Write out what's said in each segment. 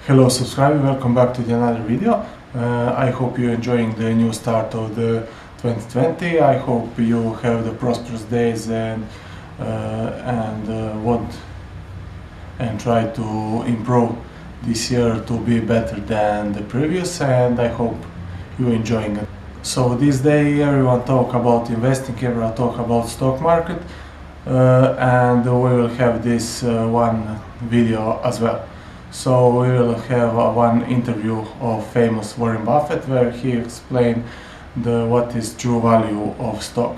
Hello subscriber, welcome back to another video. I hope you're enjoying the new start of the 2020. I hope you have the prosperous days and want and try to improve this year to be better than the previous, and I hope you're enjoying it. So this day everyone talk about investing, everyone talk about stock market, and we will have this one video as well. So we will have one interview of famous Warren Buffett where he explained what is true value of stock,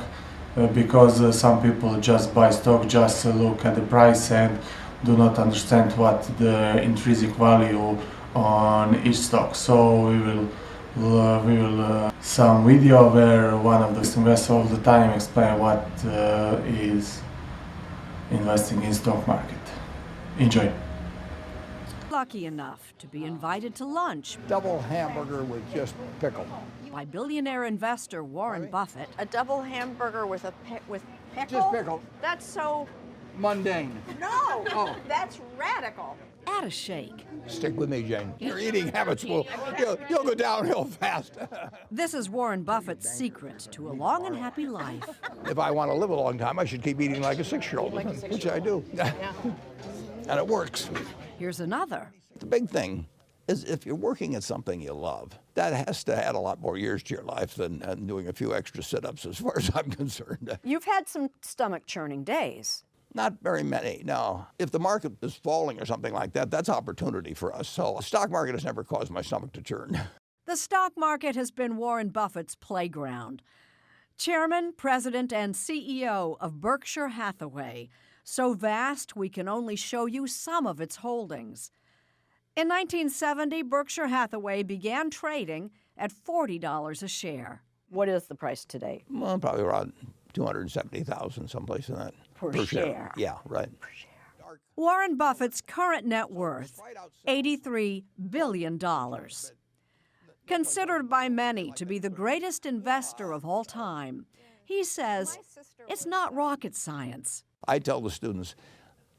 because some people just buy stock, just look at the price and do not understand what the intrinsic value on each stock. So we will some video where one of the investors all the time explain what is investing in stock market. Enjoy. Lucky enough to be invited to lunch Double hamburger with just pickle. by billionaire investor Warren Buffett. A double hamburger with with pickle? Just pickle. That's so... Mundane. No! Oh. That's radical. At a shake. Stick with me, Jane. Your eating habits you'll go downhill fast. This is Warren Buffett's secret to a long and happy life. If I want to live a long time, I should keep eating like a 6-year-old, which I do. And it works. Here's another. The big thing is if you're working at something you love, that has to add a lot more years to your life than doing a few extra sit-ups as far as I'm concerned. You've had some stomach churning days. Not very many, no. If the market is falling or something like that, that's opportunity for us. So the stock market has never caused my stomach to churn. The stock market has been Warren Buffett's playground. Chairman, president, and CEO of Berkshire Hathaway, so vast we can only show you some of its holdings. In 1970, Berkshire Hathaway began trading at $40 a share. What is the price today? Well, probably around 270,000, someplace in that. Per share. Yeah, right. Warren Buffett's current net worth, $83 billion. Considered by many to be the greatest investor of all time, he says it's not rocket science. I tell the students,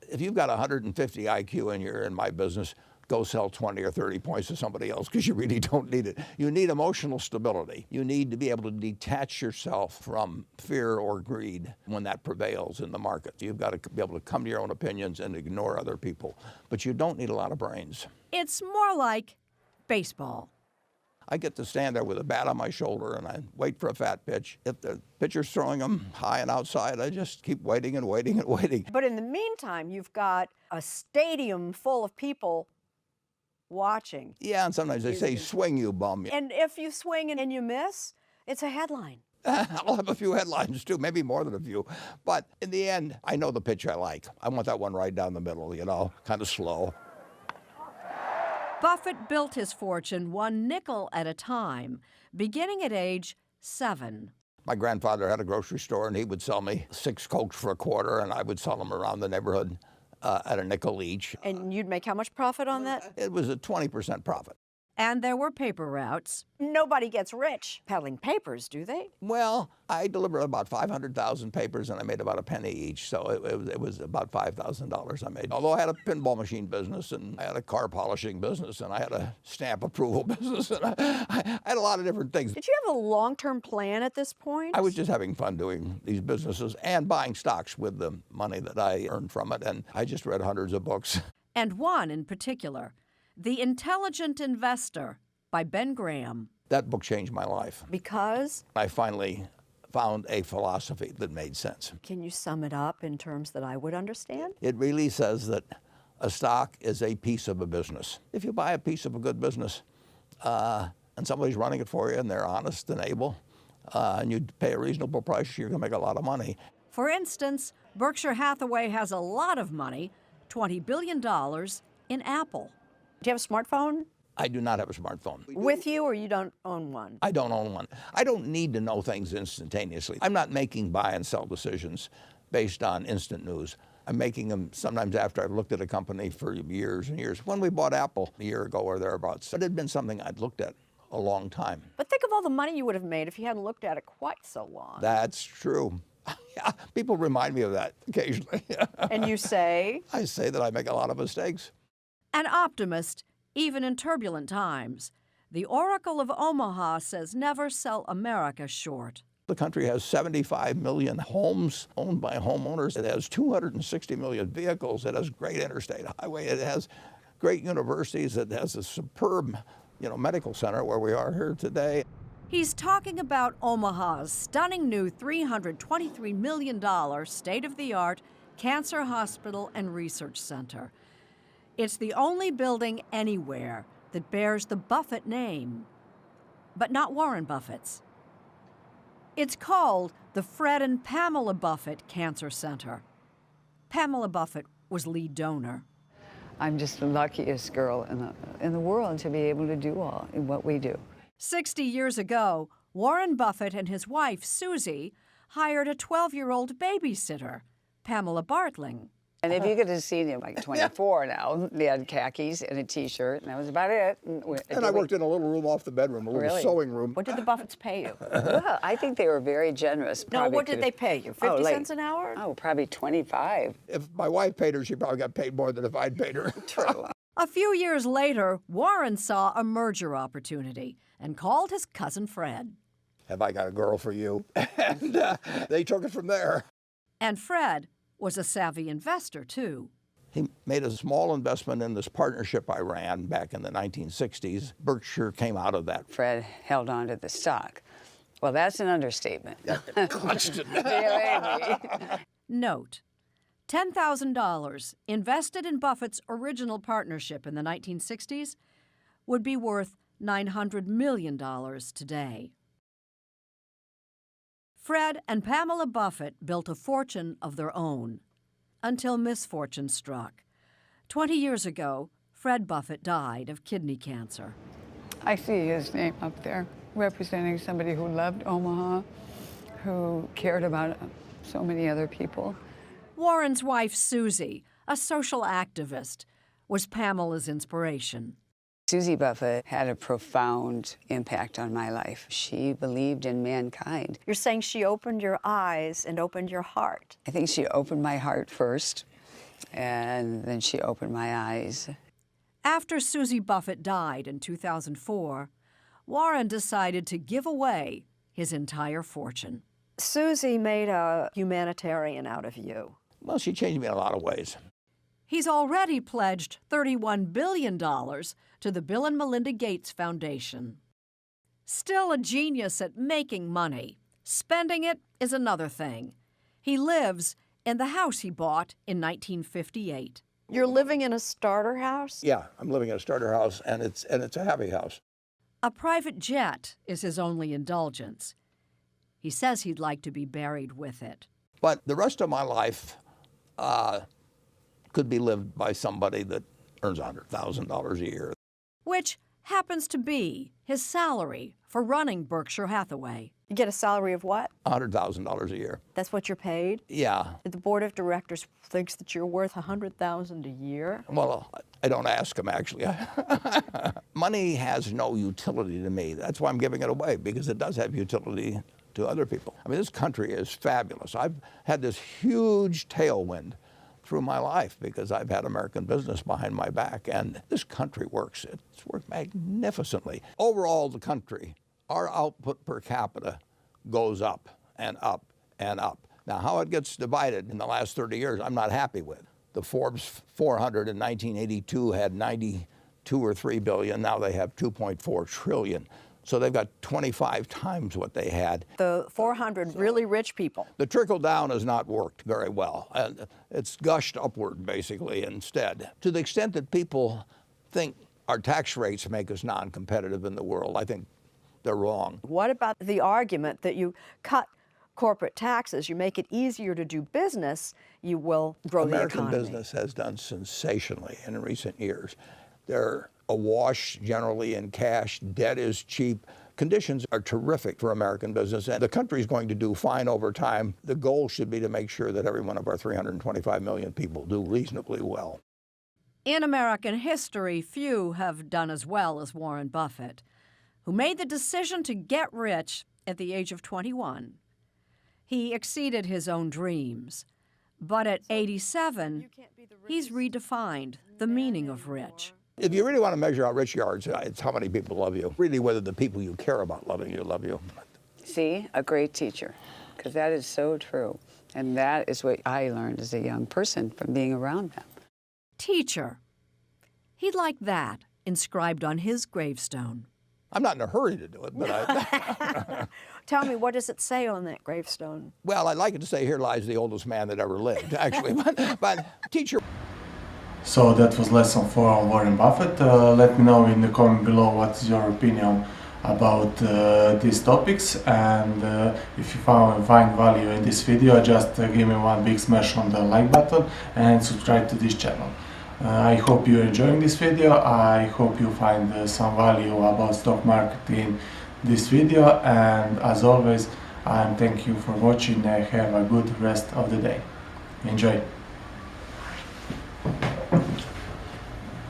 if you've got 150 IQ and you're in my business, go sell 20 or 30 points to somebody else because you really don't need it. You need emotional stability. You need to be able to detach yourself from fear or greed when that prevails in the market. You've got to be able to come to your own opinions and ignore other people. But you don't need a lot of brains. It's more like baseball. I get to stand there with a bat on my shoulder and I wait for a fat pitch. If the pitcher's throwing them high and outside, I just keep waiting and waiting and waiting. But in the meantime, you've got a stadium full of people watching. Yeah, and sometimes they say, swing, you bum. And if you swing and you miss, it's a headline. I'll have a few headlines too, maybe more than a few. But in the end, I know the pitch I like. I want that one right down the middle, kind of slow. Buffett built his fortune one nickel at a time, beginning at age 7. My grandfather had a grocery store and he would sell me 6 Cokes for a quarter and I would sell them around the neighborhood at a nickel each. And you'd make how much profit on that? It was a 20% profit. And there were paper routes. Nobody gets rich peddling papers, do they? Well, I delivered about 500,000 papers and I made about a penny each, so it was about $5,000 I made. Although I had a pinball machine business and I had a car polishing business and I had a stamp approval business and I had a lot of different things. Did you have a long-term plan at this point? I was just having fun doing these businesses and buying stocks with the money that I earned from it, and I just read hundreds of books. And one in particular, The Intelligent Investor by Ben Graham. That book changed my life. Because? I finally found a philosophy that made sense. Can you sum it up in terms that I would understand? It really says that a stock is a piece of a business. If you buy a piece of a good business and somebody's running it for you and they're honest and able, and you pay a reasonable price, you're going to make a lot of money. For instance, Berkshire Hathaway has a lot of money, $20 billion, in Apple. Do you have a smartphone I do not have a smartphone. with you, or you don't own one? I don't own one. I don't need to know things instantaneously. I'm not making buy and sell decisions based on instant news. I'm making them sometimes after I've looked at a company for years and years. When we bought Apple a year ago or thereabouts, it had been something I'd looked at a long time. But think of all the money you would have made if you hadn't looked at it quite so long. That's true. Yeah, people remind me of that occasionally. And you say? I say that I make a lot of mistakes. An optimist, even in turbulent times. The Oracle of Omaha says never sell America short. The country has 75 million homes owned by homeowners. It has 260 million vehicles. It has great interstate highway. It has great universities. It has a superb, medical center where we are here today. He's talking about Omaha's stunning new $323 million state-of-the-art cancer hospital and research center. It's the only building anywhere that bears the Buffett name, but not Warren Buffett's. It's called the Fred and Pamela Buffett Cancer Center. Pamela Buffett was lead donor. I'm just the luckiest girl in the world to be able to do all what we do. 60 years ago, Warren Buffett and his wife, Susie, hired a 12-year-old babysitter, Pamela Bartling. And if you could have seen him, like 24 now, they had khakis and a T-shirt, and that was about it. And I worked in a little room off the bedroom, a little Really? sewing room. What did the Buffetts pay you? Well, I think they were very generous. No, probably what did they pay you? 50 like- cents an hour? Oh, probably 25. If my wife paid her, she probably got paid more than if I'd paid her. True. A few years later, Warren saw a merger opportunity and called his cousin Fred. Have I got a girl for you? And they took it from there. And Fred was a savvy investor, too. He made a small investment in this partnership I ran back in the 1960s. Berkshire came out of that. Fred held on to the stock. Well, that's an understatement. Clutched it. Note, $10,000 invested in Buffett's original partnership in the 1960s would be worth $900 million today. Fred and Pamela Buffett built a fortune of their own until misfortune struck. 20 years ago, Fred Buffett died of kidney cancer. I see his name up there, representing somebody who loved Omaha, who cared about so many other people. Warren's wife, Susie, a social activist, was Pamela's inspiration. Susie Buffett had a profound impact on my life. She believed in mankind. You're saying she opened your eyes and opened your heart. I think she opened my heart first, and then she opened my eyes. After Susie Buffett died in 2004, Warren decided to give away his entire fortune. Susie made a humanitarian out of you. Well, she changed me in a lot of ways. He's already pledged $31 billion to the Bill and Melinda Gates Foundation. Still a genius at making money. Spending it is another thing. He lives in the house he bought in 1958. You're living in a starter house? Yeah, I'm living in a starter house, and it's a happy house. A private jet is his only indulgence. He says he'd like to be buried with it. But the rest of my life could be lived by somebody that earns $100,000 a year. Which happens to be his salary for running Berkshire Hathaway. You get a salary of what? $100,000 a year. That's what you're paid? Yeah. The board of directors thinks that you're worth $100,000 a year? Well, I don't ask them, actually. Money has no utility to me. That's why I'm giving it away, because it does have utility to other people. I mean, this country is fabulous. I've had this huge tailwind through my life because I've had American business behind my back, and this country works. It's worked magnificently. Overall, the country, our output per capita goes up and up and up. Now, how it gets divided in the last 30 years, I'm not happy with. The Forbes 400 in 1982 had 92 or 3 billion. Now they have 2.4 trillion. So they've got 25 times what they had. The 400 really rich people. The trickle down has not worked very well. It's gushed upward, basically, instead. To the extent that people think our tax rates make us non-competitive in the world, I think they're wrong. What about the argument that you cut corporate taxes, you make it easier to do business, you will grow the economy? American business has done sensationally in recent years. They're awash generally in cash. Debt is cheap. Conditions are terrific for American business, and the country's going to do fine over time. The goal should be to make sure that every one of our 325 million people do reasonably well. In American history, few have done as well as Warren Buffett, who made the decision to get rich at the age of 21. He exceeded his own dreams, but at 87, he's redefined the meaning of rich. If you really want to measure how rich you are, it's how many people love you. Really, whether the people you care about loving you love you. See, a great teacher, because that is so true. And that is what I learned as a young person from being around them. Teacher. He'd like that inscribed on his gravestone. I'm not in a hurry to do it, but I... Tell me, what does it say on that gravestone? Well, I'd like it to say, here lies the oldest man that ever lived, actually. But teacher... So that was lesson 4 on Warren Buffett. Let me know in the comment below what's your opinion about these topics, and if you find value in this video, just give me one big smash on the like button and subscribe to this channel. I hope you're enjoying this video. I hope you find some value about stock market in this video, and as always, thank you for watching and have a good rest of the day. Enjoy!